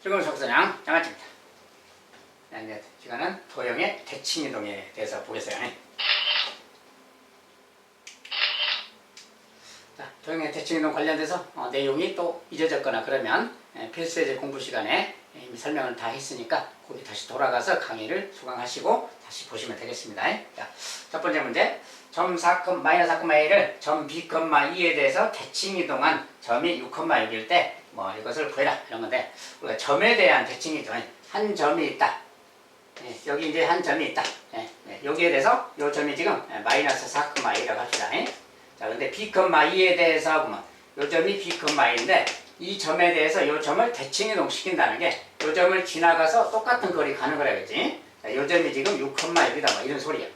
즐거운 속선양 장아찌입니다. 이제 시간은 도형의 대칭이동에 대해서 보겠어요. 자, 도형의 대칭이동 관련돼서 내용이 또 잊어졌거나 그러면 필수예제 공부 시간에 이미 설명을 다 했으니까 거기 다시 돌아가서 강의를 수강하시고 다시 보시면 되겠습니다. 자, 첫 번째 문제. 점 4, 마이너스 4,1을 점 B,2에 대해서 대칭이동한 점이 6,6일 때 이것을 구해라 이런 건데, 우리가 점에 대한 대칭이동, 한 점이 있다. 여기 이제 한 점이 있다. 여기에 대해서 이 점이 지금 마이너스 4,2라고 합시다. 자, 근데 B,2에 대해서 보면 이 점이 B,2인데 이 점에 대해서 이 점을 대칭이동 시킨다는 게 이 점을 지나가서 똑같은 거리 가는 거라겠지. 자, 이 점이 지금 6,6이다 뭐 이런 소리야.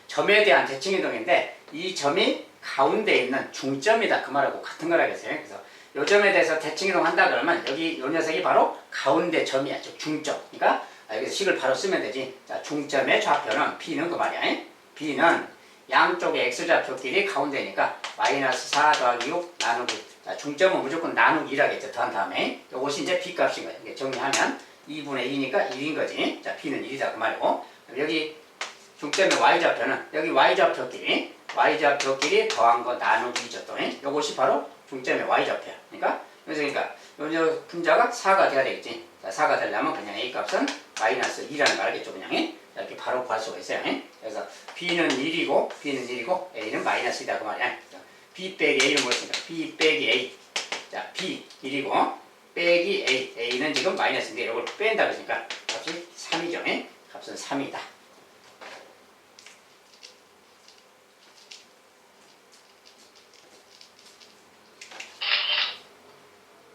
점에 대한 대칭이동인데 이 점이 가운데 있는 중점이다 그 말하고 같은 거라겠어요. 그래서 이 점에 대해서 대칭이동 한다 그러면 여기 이 녀석이 바로 가운데 점이야. 즉 중점. 그러니까 여기서 식을 바로 쓰면 되지. 자, 중점의 좌표는 B는 그 말이야. B는 양쪽의 x좌표끼리 가운데니까 마이너스 4 더하기 6 나누기. 자, 중점은 무조건 나누기 1하겠죠. 더한 다음에 이것이 이제 B 값인 거야. 이게 정리하면 2분의 2니까 1인 거지. 자, B는 1이다 그 말이고, 여기 중점의 y좌표는 여기 y좌표끼리 더한 거 나누기 2죠. 또 이것이 바로 중점의 y좌표야. 그러니까 요 분자가 4가 돼야 되겠지. 자, 4가 되려면 그냥 a 값은 마이너스 2라는 거 알겠죠. 그냥 이렇게 바로 구할 수가 있어요. 그래서 b는 1이고 a는 마이너스 2다 그 말이야. b 빼기 a는 뭐였습니까? b 빼기 a. 자, b 1이고 빼기 a는 지금 마이너스인데 이걸 뺀다 그러니까 값이 3이죠. 값은 3이다.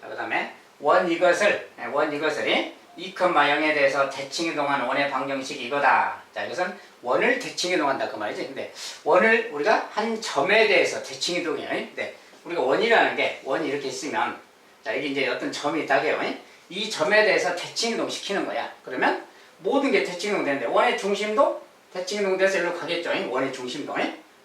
그 다음에 원 이것을 2,0에 대해서 대칭이동한 원의 방정식이 이거다. 자, 이것은 원을 대칭이동한다 그 말이지. 근데 원을 우리가 한 점에 대해서 대칭이동해요. 근데 우리가 원이라는 게 원이 이렇게 있으면, 자, 여기 이제 어떤 점이 있다 해요. 이 점에 대해서 대칭이동 시키는 거야. 그러면 모든 게 대칭이동 되는데 원의 중심도 대칭이동 돼서 일로 가겠죠. 원의 중심도.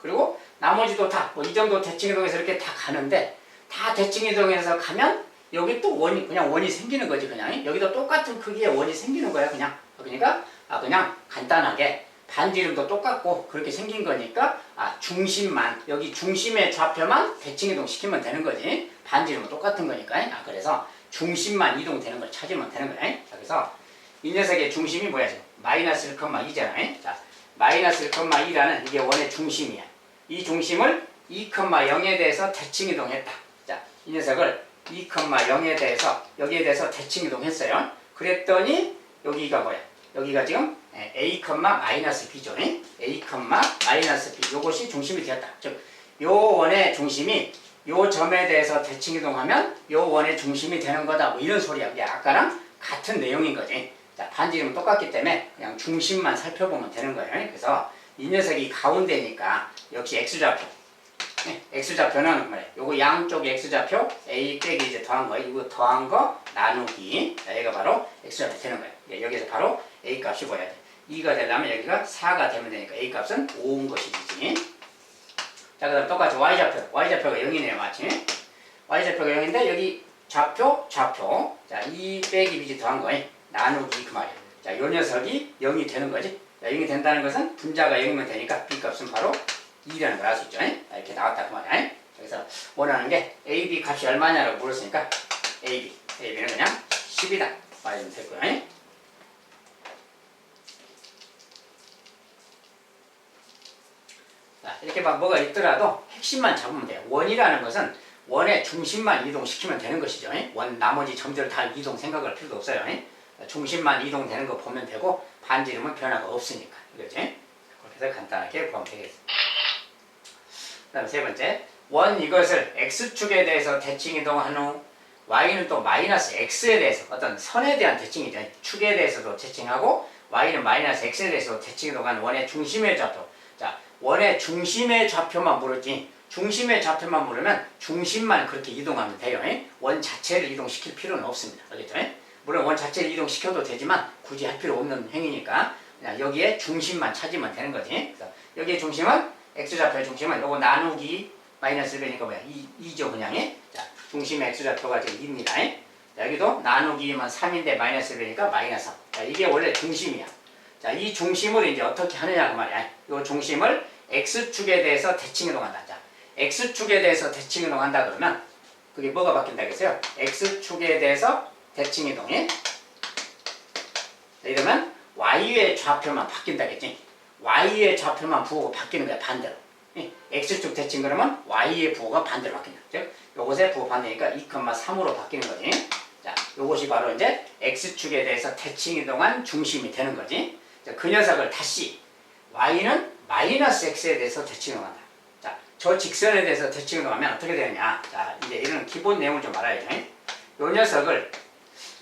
그리고 나머지도 다 이 정도 대칭이동해서 이렇게 다 가는데, 다 대칭이동해서 가면 여기 또 그냥 원이 생기는 거지. 그냥 여기도 똑같은 크기의 원이 생기는 거야. 그러니까 그냥 간단하게 반지름도 똑같고 그렇게 생긴 거니까 중심만, 여기 중심의 좌표만 대칭이동 시키면 되는 거지. 반지름은 똑같은 거니까. 그래서 중심만 이동되는 걸 찾으면 되는 거야. 자, 그래서 이 녀석의 중심이 뭐야 지금? 마이너스 1,2잖아. 자, 마이너스 1,2라는 이게 원의 중심이야. 이 중심을 2,0에 대해서 대칭이동했다. 자, 이 녀석을 2,0에 대해서 여기에 대해서 대칭이동했어요. 그랬더니 여기가 뭐야? 여기가 지금 a,-b죠. a,-b. 요것이 중심이 되었다. 즉, 요 원의 중심이 요 점에 대해서 대칭이동하면 요 원의 중심이 되는 거다. 뭐 이런 소리야. 이게 아까랑 같은 내용인 거지. 자, 반지름은 똑같기 때문에 그냥 중심만 살펴보면 되는 거예요. 그래서 이 녀석이 가운데니까 역시 x좌표. x좌표는 뭐래? 요거 양쪽 x좌표 a 빼기 이제 더한 거, 이거 더한 거 나누기. 자, 얘가 바로 x좌표 되는 거예요. 여기서 바로 a 값이 뭐야 돼? 2가 되려면 여기가 4가 되면 되니까 a 값은 5인 것이지. 자, 그다음 똑같이 y좌표가 0이네요, 마치. y좌표가 0인데 여기 좌표. 자, 2 빼기 b지 더한 거 나누기 그 말이야. 자, 요 녀석이 0이 되는 거지. 자, 0이 된다는 것은 분자가 0이면 되니까 b 값은 바로 2라는 걸 알 수 있죠. 이렇게 나왔다 그 말이야. 그래서 원하는 게 AB 값이 얼마냐라고 물었으니까 AB는 그냥 10이다 말하면 되고요. 자, 이렇게 막 뭐가 있더라도 핵심만 잡으면 돼요. 원이라는 것은 원의 중심만 이동시키면 되는 것이죠. 원 나머지 점들 다 이동 생각할 필요도 없어요. 중심만 이동되는 거 보면 되고 반지름은 변화가 없으니까. 그렇지? 그렇게 해서 간단하게 보면 되겠습니다. 그 다음 세 번째, 원 이것을 x축에 대해서 대칭이동한 후 y는 또 마이너스 x에 대해서 어떤 선에 대한 대칭이죠. 축에 대해서도 대칭하고 y는 마이너스 x에 대해서도 대칭이동한 원의 중심의 좌표. 자, 원의 중심의 좌표만 물었지, 중심의 좌표만 물으면 중심만 그렇게 이동하면 돼요. 원 자체를 이동시킬 필요는 없습니다. 알겠죠? 물론 원 자체를 이동시켜도 되지만 굳이 할 필요 없는 행위니까 그냥 여기에 중심만 찾으면 되는 거지. 그래서 여기에 중심은 x좌표의 중심은 요거 나누기 마이너스 1이니까 뭐야? 2죠 그냥. 자, 중심의 x좌표가 지금 2입니다. 여기도 나누기면 3인데 마이너스 1이니까 마이너스 3. 자, 이게 원래 중심이야. 자, 이 중심을 이제 어떻게 하느냐 그 말이야. 이 중심을 x축에 대해서 대칭이동한다. 자, x축에 대해서 대칭이동한다 그러면 그게 뭐가 바뀐다겠어요? x축에 대해서 대칭이동이. 이러면 y의 좌표만 바뀐다겠지. y의 좌표만 부호가 바뀌는 거야 반대로. x축 대칭 그러면 y의 부호가 반대로 바뀐다. 즉 요것의 부호 반대니까 2,3으로 바뀌는 거지. 자, 요것이 바로 이제 x축에 대해서 대칭이동한 중심이 되는 거지. 자, 그 녀석을 다시 y는 마이너스 x에 대해서 대칭이동한다. 자, 저 직선에 대해서 대칭이동하면 어떻게 되느냐. 자, 이제 이런 기본 내용을 좀 알아야죠. 요 녀석을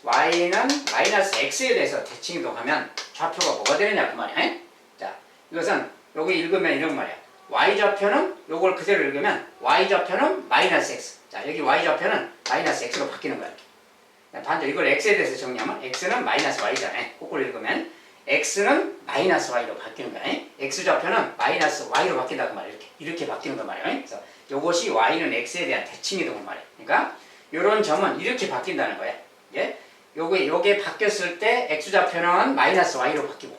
y는 마이너스 x에 대해서 대칭이동하면 좌표가 뭐가 되느냐 그 말이야. 자, 이것은 여기 읽으면 이런 말이야. y좌표는 요걸 그대로 읽으면 y좌표는 마이너스 x. 자, 여기 y좌표는 마이너스 x로 바뀌는 거야. 반대로 이걸 x에 대해서 정리하면 x는 마이너스 y잖아. 거꾸로 읽으면 x는 마이너스 y로 바뀌는 거야. x좌표는 마이너스 y로 바뀐다 그 말이야. 이렇게 바뀌는 거 말이야. 그래서 요것이 y는 x에 대한 대칭이동을 말이야. 그러니까 요런 점은 이렇게 바뀐다는 거야. 예? 요게 바뀌었을 때 x좌표는 마이너스 y로 바뀌고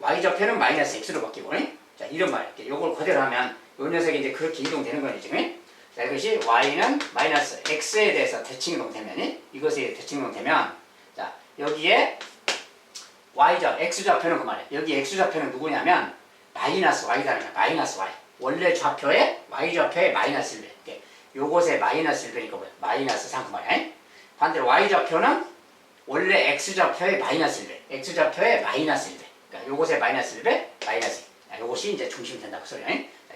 y좌표는 마이너스 x로 바뀌고. 자, 이런 말이야. 요걸 그대로 하면 요 녀석이 이제 그렇게 이동되는 거지 지금. 자, 이것이 y는 마이너스 x에 대해서 대칭이동되면 이것에 대칭이동되면 자, 여기에 x좌표는 그 말이야. 여기 x좌표는 누구냐면 마이너스 y다. 마이너스 y. 원래 좌표에 y좌표에 마이너스 1배. 요것에 마이너스 1배니까 뭐야? 마이너스 3 그 말이야. 반대로 y좌표는 원래 x좌표에 마이너스 1배. x좌표에 마이너스 1배. 그러니까 요것에 마이너스 1배, 마이너스 2. 요것이 이제 중심이 된다고 소리야.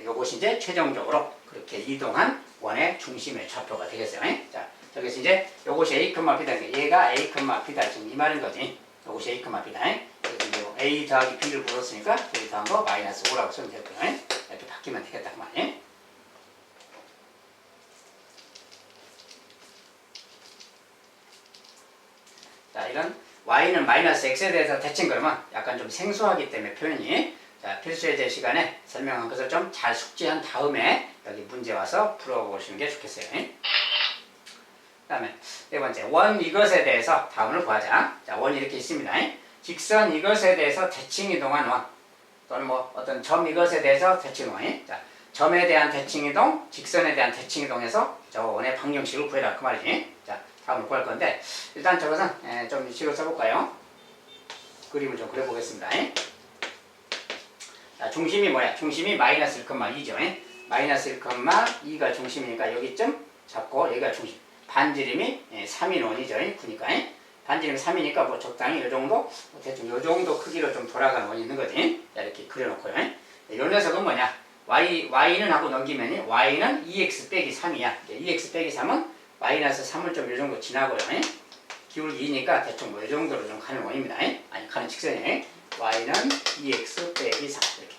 요것이 이제 최종적으로 그렇게 이동한 원의 중심의 좌표가 되겠어요. 자, 저기서 이제 요것이 a, b다. 얘가 a, b다. 지금 이 말인 거지. 요것이 a, b다. 그래서 이제 a 더하기 b를 불렀으니까 여기 더한 거 마이너스 5라고 쓰면 되고요. 이렇게 바뀌면 되겠다 그 말이에요. 자, 이런 y는 마이너스 x에 대해서 대칭 그러면 약간 좀 생소하기 때문에 표현이 자, 필수예제 시간에 설명한 것을 좀 잘 숙지한 다음에 여기 문제 와서 풀어보시는 게 좋겠어요. 그 다음에 네 번째, 원 이것에 대해서 다음을 보자. 자, 원이 이렇게 있습니다. 직선 이것에 대해서 대칭이동한 원 또는 뭐 어떤 점 이것에 대해서 대칭이동. 자, 점에 대한 대칭이동, 직선에 대한 대칭이동해서 저 원의 방정식을 구해라 그 말이지. 자, 다음을 구할 건데 일단 저것은 좀 식을 써볼까요? 그림을 좀 그려보겠습니다. 자, 중심이 뭐야? 중심이 마이너스 1,2죠. 마이너스 1,2가 중심이니까 여기쯤 잡고 여기가 중심. 반지름이 3인 원이죠. 9니까. 반지름이 3이니까 뭐 적당히 요 정도, 대충 요 정도 크기로 좀 돌아가는 원이 있는 거지. 자, 이렇게 그려놓고요. 요 녀석은 뭐냐? y는 하고 넘기면 y는 2x 빼기 3이야. 2x 빼기 3은 마이너스 3을 좀 요 정도 지나고요. 기울기 2니까 대충 뭐 요 정도로 좀 가는 원입니다. 아니, 가는 직선이에요. y는 2x 빼기 3 이렇게.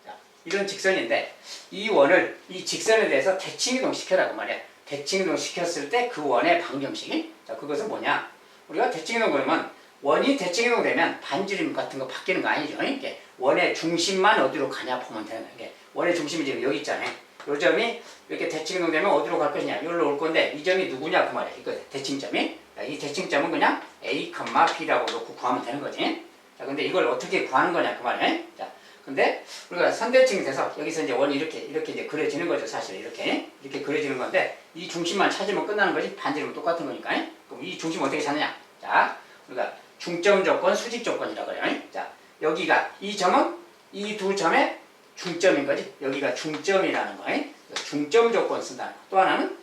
자, 이런 직선인데 이 원을 이 직선에 대해서 대칭이동 시켜라고 말이야. 대칭이동 시켰을 때 그 원의 방정식이 자, 그것은 뭐냐? 우리가 대칭이동 그러면 원이 대칭이동 되면 반지름 같은 거 바뀌는 거 아니죠. 이게 원의 중심만 어디로 가냐 보면 되는 거야. 원의 중심이 지금 여기 있잖아요. 요 점이 이렇게 대칭이동 되면 어디로 갈 것이냐? 여기로 올 건데 이 점이 누구냐 그 말이야. 이거 대칭점이. 이 대칭점은 그냥 a, b라고 놓고 구하면 되는 거지. 자, 근데 이걸 어떻게 구하는 거냐 그 말이에요. 자, 근데 우리가 선대칭이 돼서 여기서 이제 원이 이렇게 이제 그려지는 거죠. 사실 이렇게 그려지는 건데 이 중심만 찾으면 끝나는 거지. 반지름은 똑같은 거니까. 그럼 이 중심 어떻게 찾느냐? 자, 우리가 중점 조건, 수직 조건이라고 그래요. 자, 여기가 이 점은 이 두 점의 중점인 거지. 여기가 중점이라는 거예요. 중점 조건 쓴다는 거. 또 하나는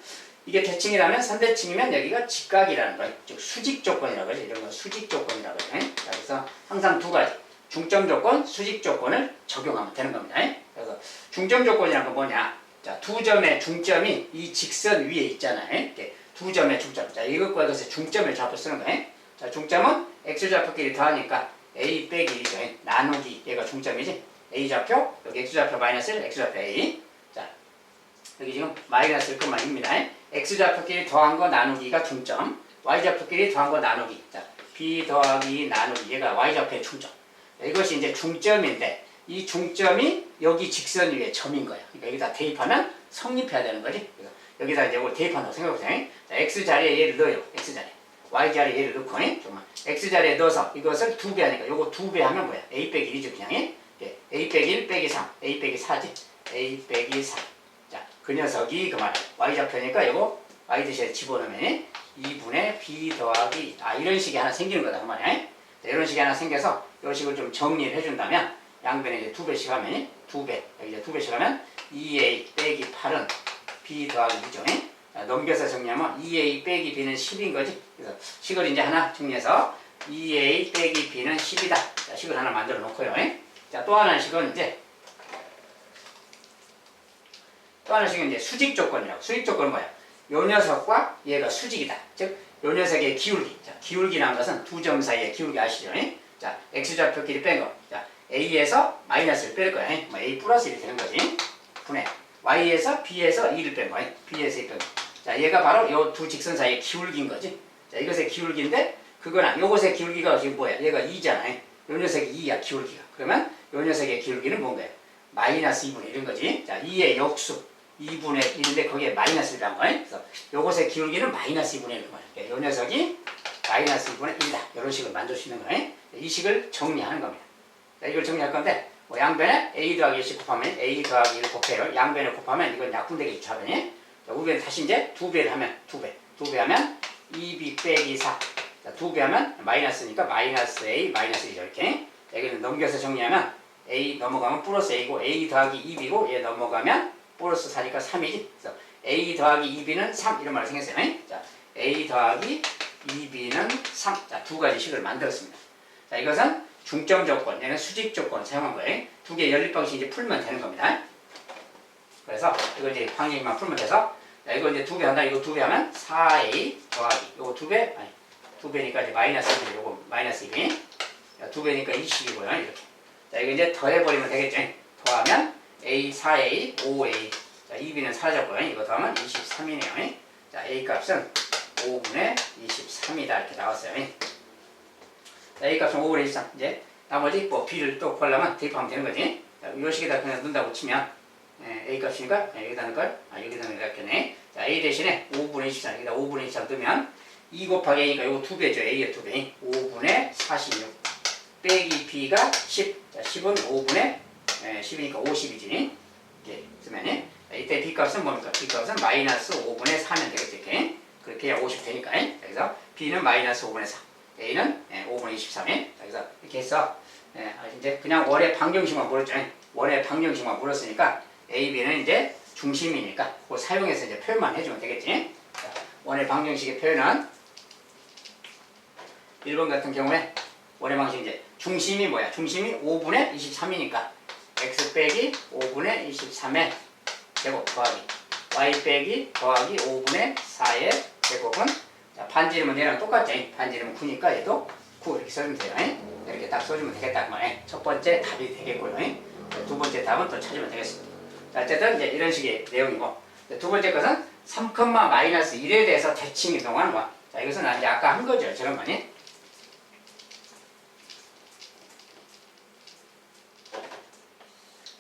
이게 대칭이라면 선대칭이면 여기가 직각이라는 거예요. 즉 수직 조건이라고 해요. 이런 거 수직 조건이라고 해요. 자, 그래서 항상 두 가지 중점 조건, 수직 조건을 적용하면 되는 겁니다. 그래서 중점 조건이란 건 뭐냐? 자, 두 점의 중점이 이 직선 위에 있잖아요. 이렇게 두 점의 중점. 자, 이것과 이것의 중점을 좌표 쓰는 거예요. 자, 중점은 x좌표끼리 더하니까 a 빼기 1이죠. 나누기 얘가 중점이지. a좌표, 여기 x좌표 마이너스 1, x좌표 a. 자, 여기 지금 마이너스 1,2입니다. x좌표끼리 더한 거 나누기가 중점, y좌표끼리 더한 거 나누기. 자, b 더하기 나누기 얘가 y좌표의 중점. 이것이 이제 중점인데 이 중점이 여기 직선 위에 점인 거야. 그러니까 여기다 대입하면 성립해야 되는 거지. 여기다 이제 이걸 대입한다고 생각해보세요. 자, x 자리에 얘를 넣어요. x 자리에. y자리에 얘를 넣고 정말 x자리에 넣어서 이것을 2배 하니까 요거 2배 하면 뭐야? a 빼기 1이죠 그냥. a 빼기 1 빼기 3 a 빼기 4지. a 빼기 4. 자, 그 녀석이 그 말 y좌표니까 요거 y 대신에 집어넣으면 2분의 b 더하기 이런 식이 하나 생기는 거다 그 말이야. 자, 이런 식이 하나 생겨서 요 식을 좀 정리를 해준다면 양변에 이제 2배씩 하면 2배 여기 이제 2배씩 하면 2a 빼기 8은 b 더하기 2죠. 넘겨서 정리하면 2a 빼기 b는 10인 거지. 그래서 식을 이제 하나 정리해서 2a 빼기 b는 10이다. 자, 식을 하나 만들어 놓고요. 자, 또 하나의 식은 이제 수직 조건이라고. 수직 조건은 뭐야? 요 녀석과 얘가 수직이다. 즉, 요 녀석의 기울기. 자, 기울기라는 것은 두 점 사이의 기울기 아시죠? 자, x좌표끼리 뺀 거. 자, a에서 마이너스를 뺄 거야. 뭐 a 플러스 1이 되는 거지. 분해. y에서 b에서 2를 뺀 거야. b에서 2 뺀 거. 자, 얘가 바로 요 두 직선 사이의 기울기인 거지. 자, 이것의 기울기인데, 그거랑 요것의 기울기가 지금 뭐야? 얘가 2잖아. 요 녀석이 2야, 기울기가. 그러면 요 녀석의 기울기는 뭔가요? 마이너스 2분의 1인 거지. 자, 2의 역수 2분의 1인데 거기에 마이너스 1이란 거야. 그래서 요것의 기울기는 마이너스 2분의 1인 거야. 요 녀석이 마이너스 2분의 1이다. 이런 식을 만들 수 있는 거야. 이 식을 정리하는 겁니다. 자, 이걸 정리할 건데, 뭐 양변에 a 더하기 1씩 곱하면 a 더하기 1 곱해요. 양변에 곱하면 이건 약분되겠죠, 좌변이. 자, 우변 다시 이제 2배를 하면 2배 하면 2b 빼기 4. 자, 2배 하면 마이너스니까 마이너스 a 마이너스 1이죠, 이렇게. 자, 이거는 넘겨서 정리하면 a 넘어가면 플러스 a고 a 더하기 2b고 얘 넘어가면 플러스 4니까 3이지. 그래서 a 더하기 2b는 3 이런 말이 생겼어요. 자, a 더하기 2b는 3. 자, 두 가지 식을 만들었습니다. 자, 이것은 중점 조건, 얘는 수직 조건 사용한 거예요. 두 개의 연립 방식 이제 풀면 되는 겁니다. 그래서 이거 이제 방식만 풀면 돼서 자, 이거 이제 2배 한다. 이거 2배 하면 4a 더하기 이거 2배 2배니까 이제 마이너스 1, 이거 마이너스 2배. 자, 2배니까 20이고요. 이렇게. 자, 이거 이제 더해버리면 되겠죠. 더하면 a 4a 5a. 자, 2b는 사라졌고요. 이거 더하면 23이네요. 자, a 값은 5분의 23이다 이렇게 나왔어요. 자, a 값은 5분의 23. 이제 나머지 뭐 b를 또 구하려면 대입하면 되는 거지. 자, 이 식에다 그냥 넣는다고 치면 a 값이니까 여기다 넣을 걸 여기다 넣는 거겠네. 자, a 대신에 5분의 24 여기다 5분의 24 넣으면 2 곱하기 a니까 이거 2배죠. a의 2배. 5분의 46 빼기 b가 10. 자, 10은 5분의 10이니까 50이지. 이렇게 쓰면 이때 b 값은 뭡니까? b 값은 마이너스 5분의 4면 되겠죠. 이렇게. 그렇게 해야 50 되니까. 그래서 b는 마이너스 5분의 4. a는 5분의 23에. 그래서 이렇게 해서 이제 그냥 원의 방정식만 물었죠. 원의 방정식만 물었으니까 a, b는 이제 중심이니까 그거 사용해서 이제 표현만 해주면 되겠지. 자, 원의 방정식의 표현은 1번 같은 경우에 원의 방식 이제 중심이 뭐야? 중심이 5분의 23이니까 x 빼기 5분의 23의 제곱 더하기 y 빼기 더하기 5분의 4의 제곱은 자, 반지름은 얘랑 똑같지. 반지름은 9니까 얘도 9 이렇게 써주면 돼요. 이렇게 딱 써주면 되겠다. 첫 번째 답이 되겠고요. 두 번째 답은 또 찾으면 되겠습니다. 자, 어쨌든 이제 이런 식의 내용이고 두 번째 것은 3,-1에 대해서 대칭 이동하는 거. 자, 이것은 이제 아까 한 거죠. 저런 거니.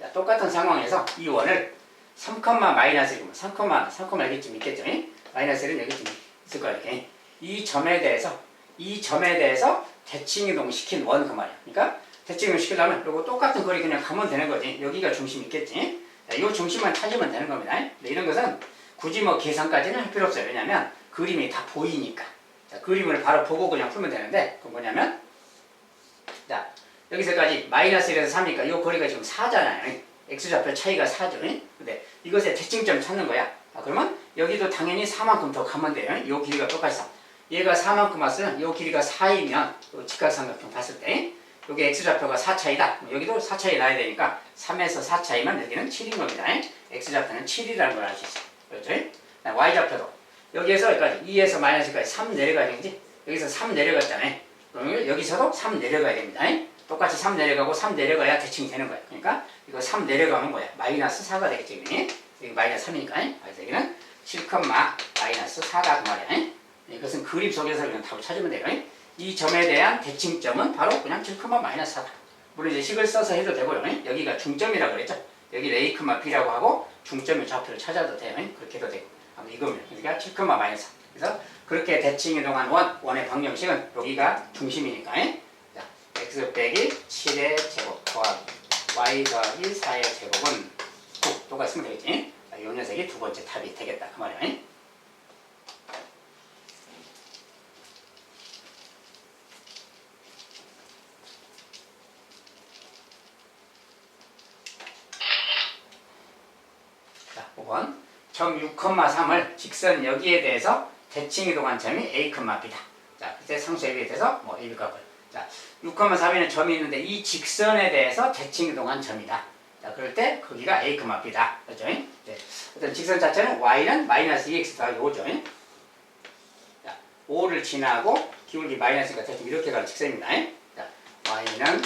자, 똑같은 상황에서 이 원을 3,-1이면 3, 여기쯤 있겠죠. 마이너스 1은 여기쯤 있을 거야. 이렇게. 이 점에 대해서 대칭 이동 시킨 원 그 말이야. 그러니까 대칭 이동 시키려면 이거 똑같은 거리 그냥 가면 되는 거지. 여기가 중심 있겠지. 자, 이 중심만 찾으면 되는 겁니다. 근데 이런 것은 굳이 뭐 계산까지는 할 필요 없어요. 왜냐면 그림이 다 보이니까. 자, 그림을 바로 보고 그냥 풀면 되는데 그건 뭐냐면 자, 여기서까지 마이너스 1에서 3이니까 이 거리가 지금 4잖아요. x좌표 차이가 4죠. 근데 이것의 대칭점 찾는 거야. 그러면 여기도 당연히 4만큼 더 가면 돼요. 이 길이가 똑같이 4. 얘가 4만큼 왔으면 이 길이가 4이면 직각삼각형 봤을 때 여기 x좌표가 4 차이다. 여기도 4 차이 나야 되니까 3에서 4 차이면 여기는 7인 겁니다. x좌표는 7이라는 걸 알 수 있어요. 그렇죠? y좌표도 여기에서 여기까지 2에서 마이너스까지 3 내려가야 되지. 여기서 3 내려갔잖아요. 그러면 여기서도 3 내려가야 됩니다. 똑같이 3 내려가고 3 내려가야 대칭이 되는 거야. 그러니까 이거 3 내려가면 뭐야? 마이너스 4가 되겠죠. 여기 마이너스 3이니까. 그래서 여기는 7, 마이너스 4다 그 말이야. 이것은 그림 속에서 그냥 답을 찾으면 돼요. 이 점에 대한 대칭점은 바로 그냥 7, 마이너스 4다. 물론 이제 식을 써서 해도 되고요. 여기가 중점이라고 그랬죠. 여기를 a, b라고 하고 중점의 좌표를 찾아도 돼요. 그렇게 해도 되고. 이겁니다. 그러니까 7, 마이너스 4. 그래서 그렇게 대칭 이동한 원의 방정식은 여기가 중심이니까. 자, x 빼기 7의 제곱 더하기 y 더하기 4의 제곱은 9. 똑같으면 되겠지. 자, 이 녀석이 두 번째 답이 되겠다. 그 말이야. 자, 5번. 점 6,3을 직선 여기에 대해서 대칭 이동한 점이 a, b다. 자, 그때 상수 ab에 대해서 뭐 ab 값을. 자, 6,3에는 점이 있는데 이 직선에 대해서 대칭 이동한 점이다. 자, 그럴 때 거기가 a, b다. 그렇죠? 네. 어떤 직선 자체는 y는 마이너스 2x 더하기 5죠. 자, 5를 지나고 기울기 마이너스가 대충 이렇게 가는 직선입니다. 자, y는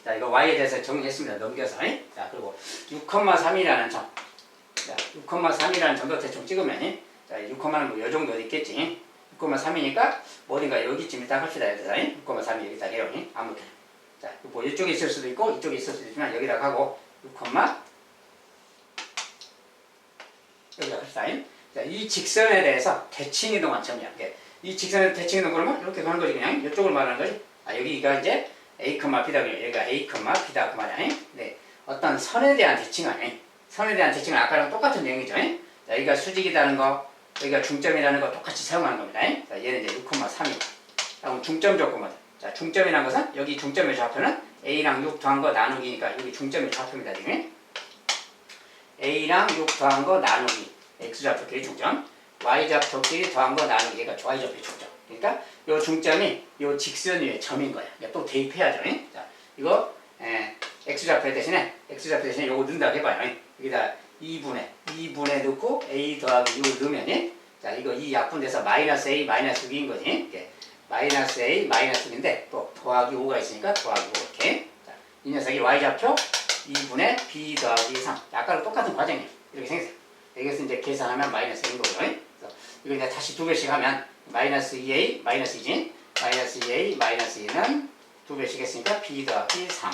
자, 이거 y에 대해서 정리했습니다. 넘겨서. 자, 그리고 6,3이라는 점. 자, 6,3이라는 점도 대충 찍으면, 자, 6,는 뭐 요 정도 어디 있겠지. 6,3이니까 뭐 어딘가 여기쯤에 딱 합시다. 6,3이 여기다 해요. 아무튼. 자, 뭐 이쪽에 있을 수도 있고, 이쪽에 있을 수도 있지만 여기다 하고, 6, 여기다 합시다. 자, 이 직선에 대해서 대칭 이동한 점이야. 이 직선에 대칭 이동 그러면 이렇게 가는 거지. 그냥 이쪽을 말하는 거지. 아, 여기가 이제 a, b다. 여기가 a, b다. 그 말이야. 네. 어떤 선에 대한 대칭 아니야. 선에 대한 대칭은 아까랑 똑같은 내용이죠. 자, 여기가 수직이라는 거, 여기가 중점이라는 거 똑같이 사용하는 겁니다. 자, 얘는 이제 6,3이고. 그럼 중점 조건은. 자, 중점이라는 것은 여기 중점의 좌표는 a랑 6 더한 거 나누기니까 여기 중점의 좌표입니다. 지금. a랑 6 더한 거 나누기. x좌표끼리 중점. y좌표끼리 더한 거 나누기. 얘가 y좌표의 중점. 그러니까 요 중점이 요 직선 위에 점인 거야. 또 대입해야죠. 자, 이거 x좌표 대신에 요거 넣는다고 해봐요. 여기다 2분에 넣고 a 더하기 6을 넣으면 자, 이거 이 약분돼서 마이너스 a 마이너스 6인 거지. 이렇게. 마이너스 a 마이너스 6인데 또 더하기 5가 있으니까 더하기 5 이렇게. 자, 이 녀석이 y좌표 2분의 b 더하기 3. 아까랑 똑같은 과정이에요. 이렇게 생겼어요. 여기서 이제 계산하면 마이너스 1인 거고요. 그래서 이거 이제 다시 두 배씩 하면 마이너스 2a 마이너스 2지. 마이너스 2a 마이너스 2는 두 배씩 했으니까 b 더하기 3.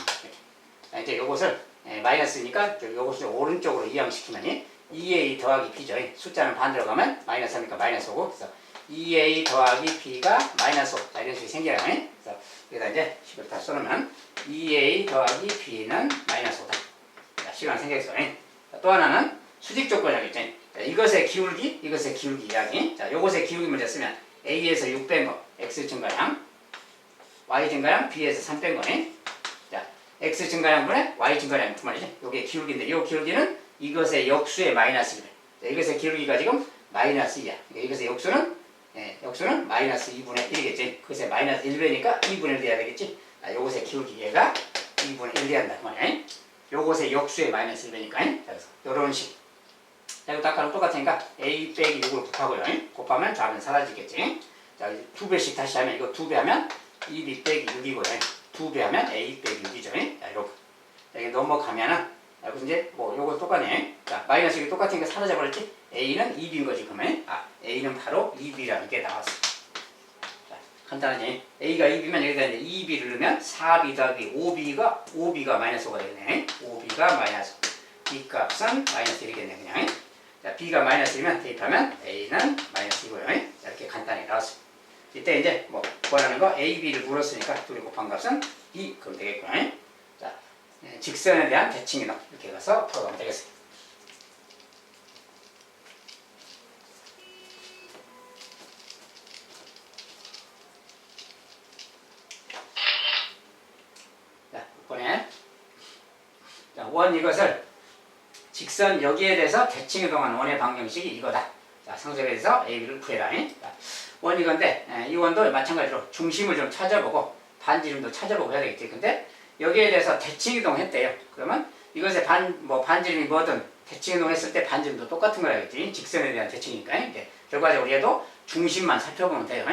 자, 이제 요것을 마이너스니까 요것을 오른쪽으로 이항시키면 2a 더하기 b죠. 숫자는 반대로 가면 마이너스 3이니까 마이너스 5고. 그래서 2a 더하기 b가 마이너스 5. 자, 이런 식이 생겨요. 그래서 여기다 이제 식을 다 써놓으면 2a 더하기 b는 마이너스 5다. 자, 시간 생겼어요. 또 하나는 수직 조건이라고 했죠. 이것의 기울기 이야기. 자, 요것의 기울기 문제 쓰면 a에서 6 뺀 거, x 증가량, y 증가량, b에서 3 뺀 거네. 자, x 증가량분의 y 증가량 두 말이지. 요게 기울기인데, 요 기울기는 이것의 역수의 마이너스 1. 이것의 기울기가 지금 마이너스 2야. 그러니까 이것의 역수는 마이너스 2분의 1이겠지. 그것의 마이너스 1배니까 2분의 1 돼야 되겠지. 자, 요것의 기울기 얘가 2분의 1 돼야 한다. 그 말이야. 요것의 역수의 마이너스 1배니까. 그래서 요런 식. 자, 이것도 아까랑 똑같으니까 a 빼기 6을 곱하고요. 곱하면 좌는 사라지겠지. 자, 2배씩 다시 하면 이거 2배 하면 2b 빼기 6이고요. 2배 하면 a 빼기 6이죠. 자, 이렇게. 자, 이게 넘어가면은, 여기서 이제 뭐 요거 똑같네. 자, 마이너스 6이 똑같으니까 사라져 버렸지. a는 2b인 거지, 그러면. a는 바로 2b라는 게 나왔어. 자, 간단하지. a가 2b면 여기다 이제 2b를 넣으면 4b 더하기 5b가 마이너스 5가 되겠네. 5b가 마이너스 5. b 값은 마이너스 1이겠네, 그냥. 자, b가 마이너스 1이면 대입하면 a는 마이너스 2고요. 자, 이렇게 간단히 나왔어. 이때 이제 뭐 구하라는 거 a, b를 물었으니까 둘이 곱한 값은 2 그럼 되겠고요. 자, 직선에 대한 대칭이동 이렇게 가서 풀어가면 되겠습니다. 자, 6번에 자, 원 이것을 직선 여기에 대해서 대칭 이동한 원의 방정식이 이거다. 자, 상수에 대해서 a, b를 구해라. 자, 원 이건데 이 원도 마찬가지로 중심을 좀 찾아보고 반지름도 찾아보고 해야 되겠지. 근데 여기에 대해서 대칭 이동했대요. 그러면 이것의 반지름이 뭐든 대칭 이동했을 때 반지름도 똑같은 거라겠지. 직선에 대한 대칭이니까. 결과적으로 얘도 중심만 살펴보면 돼요.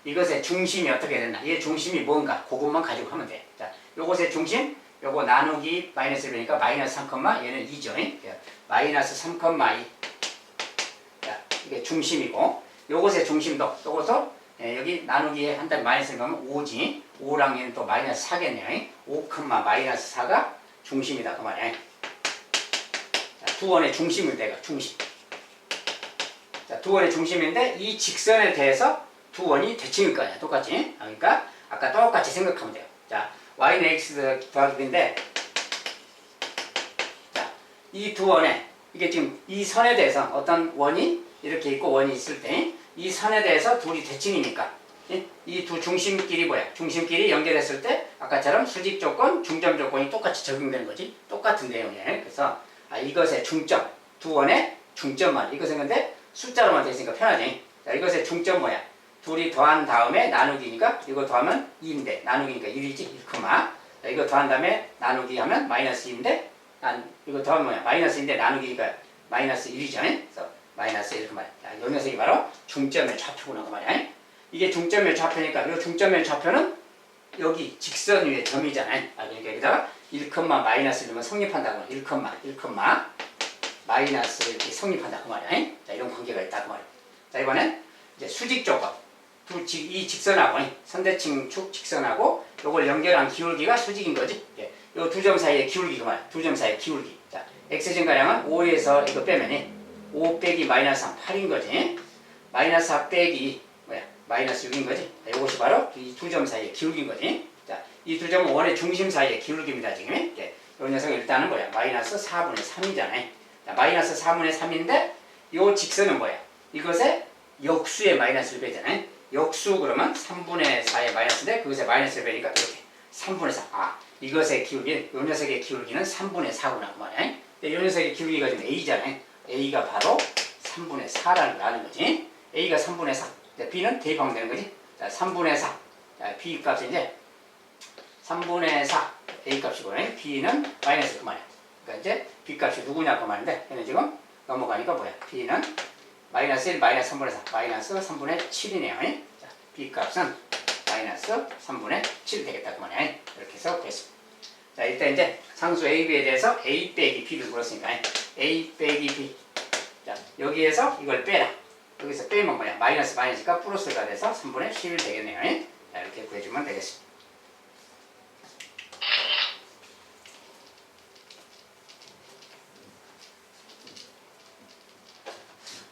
이것의 중심이 어떻게 됐나? 얘 중심이 뭔가 그것만 가지고 하면 돼. 자, 요것의 중심 요거 나누기 마이너스 1이니까 마이너스 3, 얘는 2죠. 마이너스 3,2. 자, 이게 중심이고 요것의 중심도 요것도 여기 나누기에 한 다음에 마이너스 1 넣으면 5지. 5랑 얘는 또 마이너스 4겠네요. 5, 마이너스 4가 중심이다. 그 말이야. 자, 두 원의 중심을 내가 중심. 자, 두 원의 중심인데 이 직선에 대해서 두 원이 대칭일 거 아니야. 똑같이. 그러니까 아까 똑같이 생각하면 돼요. 자, y는 x 더하기 b인데 자, 이 두 원에 이게 지금 이 선에 대해서 어떤 원이 이렇게 있고 원이 있을 때 이 선에 대해서 둘이 대칭이니까 이 두 중심끼리 뭐야? 중심끼리 연결했을 때 아까처럼 수직 조건, 중점 조건이 똑같이 적용되는 거지. 똑같은 내용이에요. 그래서 이것의 중점, 두 원의 중점만. 이것은 근데 숫자로만 되어 있으니까 편하지. 자, 이것의 중점 뭐야? 둘이 더한 다음에 나누기니까 이거 더하면 2인데 나누기니까 1이지. 1, 자, 이거 더한 다음에 나누기 하면 마이너스 2인데 이거 더하면 뭐야? 마이너스인데 나누기니까 마이너스 1이죠. 그래서 마이너스 1 말이야. 이 녀석이 바로 중점의 좌표구나 그 말이야. 이게 중점의 좌표니까 이 중점의 좌표는 여기 직선 위에 점이잖아요. 그러니까 여기다가 1, 마이너스 이러면 성립한다고. 1, 1, 마이너스 이렇게 성립한다 그 말이야. 자, 이런 관계가 있다 그 말이야. 자, 이번엔 이제 수직 조건. 이 직선하고 선대칭 축 직선하고 요걸 연결한 기울기가 수직인 거지. 이 두 점 사이의 기울기 그 말이야. 두 점 사이의 기울기. 자, x 증가량은 5에서 이거 빼면 5 빼기 마이너스 3, 8인 거지. 마이너스 4 빼기 뭐야? 마이너스 6인 거지. 자, 이것이 바로 이 두 점 사이의 기울기인 거지. 자, 이 두 점은 원의 중심 사이의 기울기입니다 지금. 이 녀석은 일단은 뭐야? 마이너스 4분의 3이잖아요. 자, 마이너스 4분의 3인데 이 직선은 뭐야? 이것의 역수의 마이너스를 빼잖아요. 역수 그러면 3분의 4의 마이너스인데 그것의 마이너스를 빼니까 이렇게 3분의 4. 이것의 기울기, 이 녀석의 기울기는 3분의 4구나 그 말이야. 이 녀석의 기울기가 지금 a잖아요. a가 바로 3분의 4라는 걸 아는 거지. a가 3분의 4. 자, b는 대입하면 되는 거지. 자, 3분의 4. 자, b 값이 이제 3분의 4 a 값이고 b는 마이너스 그 말이야. 그러니까 이제 b 값이 누구냐 그 말인데 얘는 지금 넘어가니까 뭐야? b는 마이너스 1, 마이너스 3분의 4, 마이너스 3분의 7이네요. 자, b 값은 마이너스 3분의 7 되겠다 그 말이야. 이렇게 해서 구했습니다. 자, 일단 이제 상수 a, b에 대해서 a 빼기 b를 물었으니까 a 빼기 b. 자, 여기에서 이걸 빼라. 여기서 빼면 뭐야? 마이너스가 플러스가 돼서 3분의 11 되겠네요. 자, 이렇게 구해주면 되겠습니다.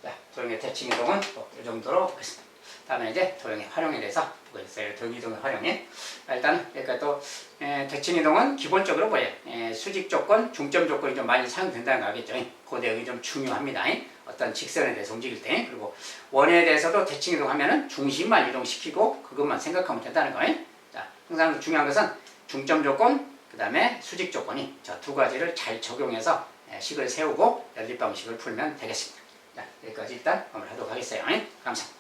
자, 도형의 대칭 이동은 이 정도로 보겠습니다. 다음에 이제 도형의 활용에 대해서 보고 있어요. 도형 이동의 활용에. 일단은 그러니까 또 대칭 이동은 기본적으로 뭐예요? 수직 조건, 중점 조건이 좀 많이 사용된다는 거 알겠죠? 그 내용이 좀 중요합니다. 어떤 직선에 대해서 움직일 때. 그리고 원에 대해서도 대칭 이동하면은 중심만 이동시키고 그것만 생각하면 된다는 거예요. 자, 항상 중요한 것은 중점 조건, 그 다음에 수직 조건이 저 두 가지를 잘 적용해서 식을 세우고 연립 방식을 풀면 되겠습니다. 자, 여기까지 일단 마무리하도록 하겠어요. 감사합니다.